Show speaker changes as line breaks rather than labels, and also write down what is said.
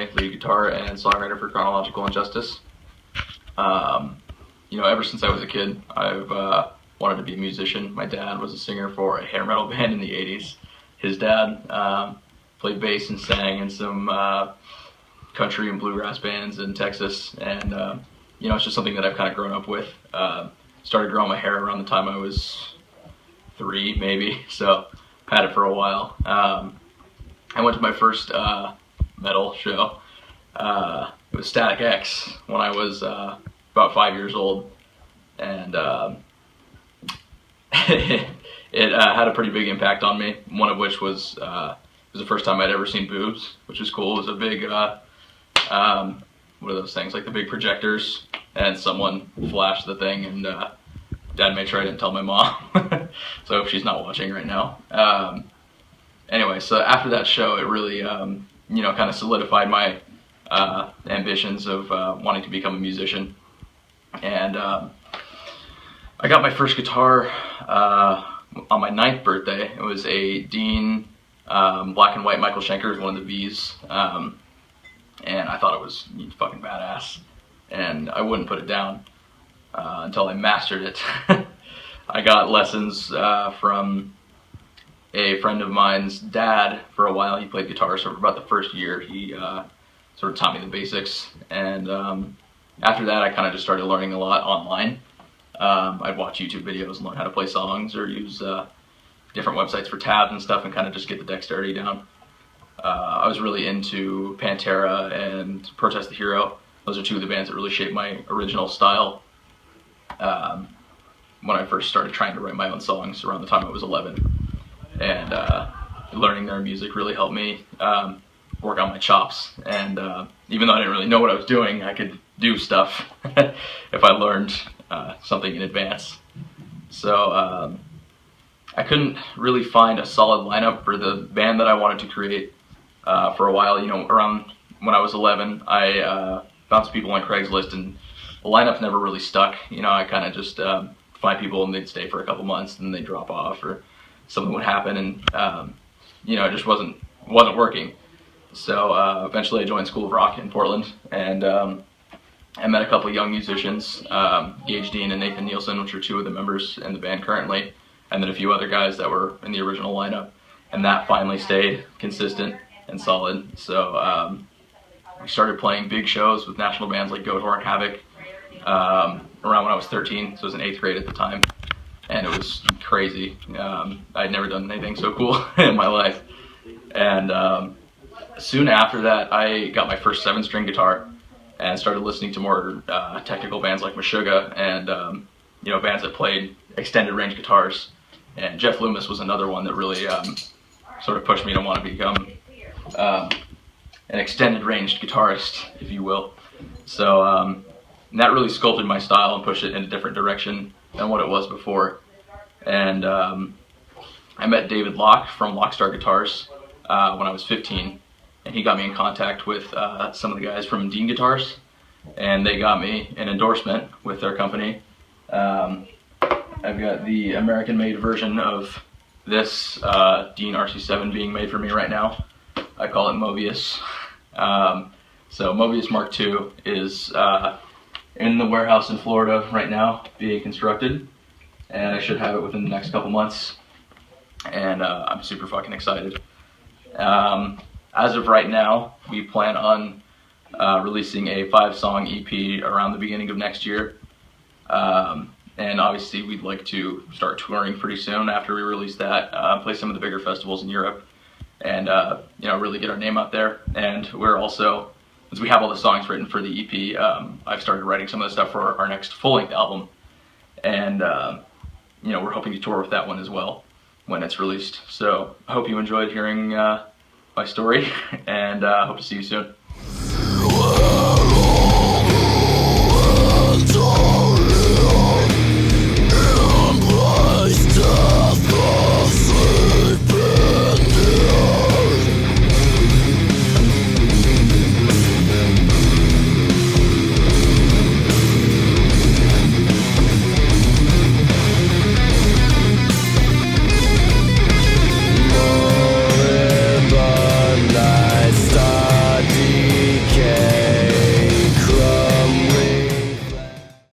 DüGrey, lead guitar and songwriter for Chronological Injustice. Ever since I was a kid, I've wanted to be a musician. My dad was a singer for a hair metal band in the 80s. His dad played bass and sang in some country and bluegrass bands in Texas, and it's just something that I've kind of grown up with. Started growing my hair around the time I was 3, maybe, so had it for a while. I went to my first metal show. It was Static X when I was about 5 years old, and it had a pretty big impact on me. One of which was it was the first time I'd ever seen boobs, which was cool. It was a big what are those things, like the big projectors, and someone flashed the thing, and Dad made sure I didn't tell my mom. So she's not watching right now. Anyway, so after that show, it really kind of solidified my ambitions of wanting to become a musician. And I got my first guitar on my 9th birthday. It was a Dean black and white Michael Schenker, one of the V's, and I thought it was fucking badass, and I wouldn't put it down until I mastered it. I got lessons from a friend of mine's dad for a while. He played guitar, so for about the first year he sort of taught me the basics, and after that I kind of just started learning a lot online. I'd watch YouTube videos and learn how to play songs, or use different websites for tabs and stuff, and kind of just get the dexterity down. I was really into Pantera and Protest the Hero. Those are two of the bands that really shaped my original style when I first started trying to write my own songs around the time I was 11. And learning their music really helped me work on my chops. And even though I didn't really know what I was doing, I could do stuff if I learned something in advance. So I couldn't really find a solid lineup for the band that I wanted to create for a while. Around when I was 11, I found some people on Craigslist, and the lineup never really stuck. I kind of just find people, and they'd stay for a couple months, and they'd drop off, or something would happen, and it just wasn't working. So eventually I joined School of Rock in Portland, and I met a couple of young musicians, Gage Dean and Nathan Nielsen, which are two of the members in the band currently, and then a few other guys that were in the original lineup, and that finally stayed consistent and solid. So we started playing big shows with national bands like Goat Horn, Havoc, around when I was 13, so I was in 8th grade at the time, and it was crazy. I'd never done anything so cool in my life. And soon after that, I got my first 7-string guitar and started listening to more technical bands like Meshuggah, and bands that played extended range guitars. And Jeff Loomis was another one that really sort of pushed me to want to become an extended ranged guitarist, if you will. So that really sculpted my style and pushed it in a different direction than what it was before. And I met David Locke from Lockstar Guitars when I was 15, and he got me in contact with some of the guys from Dean Guitars, and they got me an endorsement with their company. I've got the American-made version of this Dean RC7 being made for me right now. I call it Mobius. So Mobius Mark II is in the warehouse in Florida right now, being constructed, and I should have it within the next couple months, and I'm super fucking excited. As of right now, we plan on releasing a 5-song EP around the beginning of next year, and obviously we'd like to start touring pretty soon after we release that, play some of the bigger festivals in Europe, and really get our name out there. And we're also, as we have all the songs written for the EP, I've started writing some of the stuff for our next full-length album, and we're hoping to tour with that one as well when it's released. So I hope you enjoyed hearing my story, and hope to see you soon.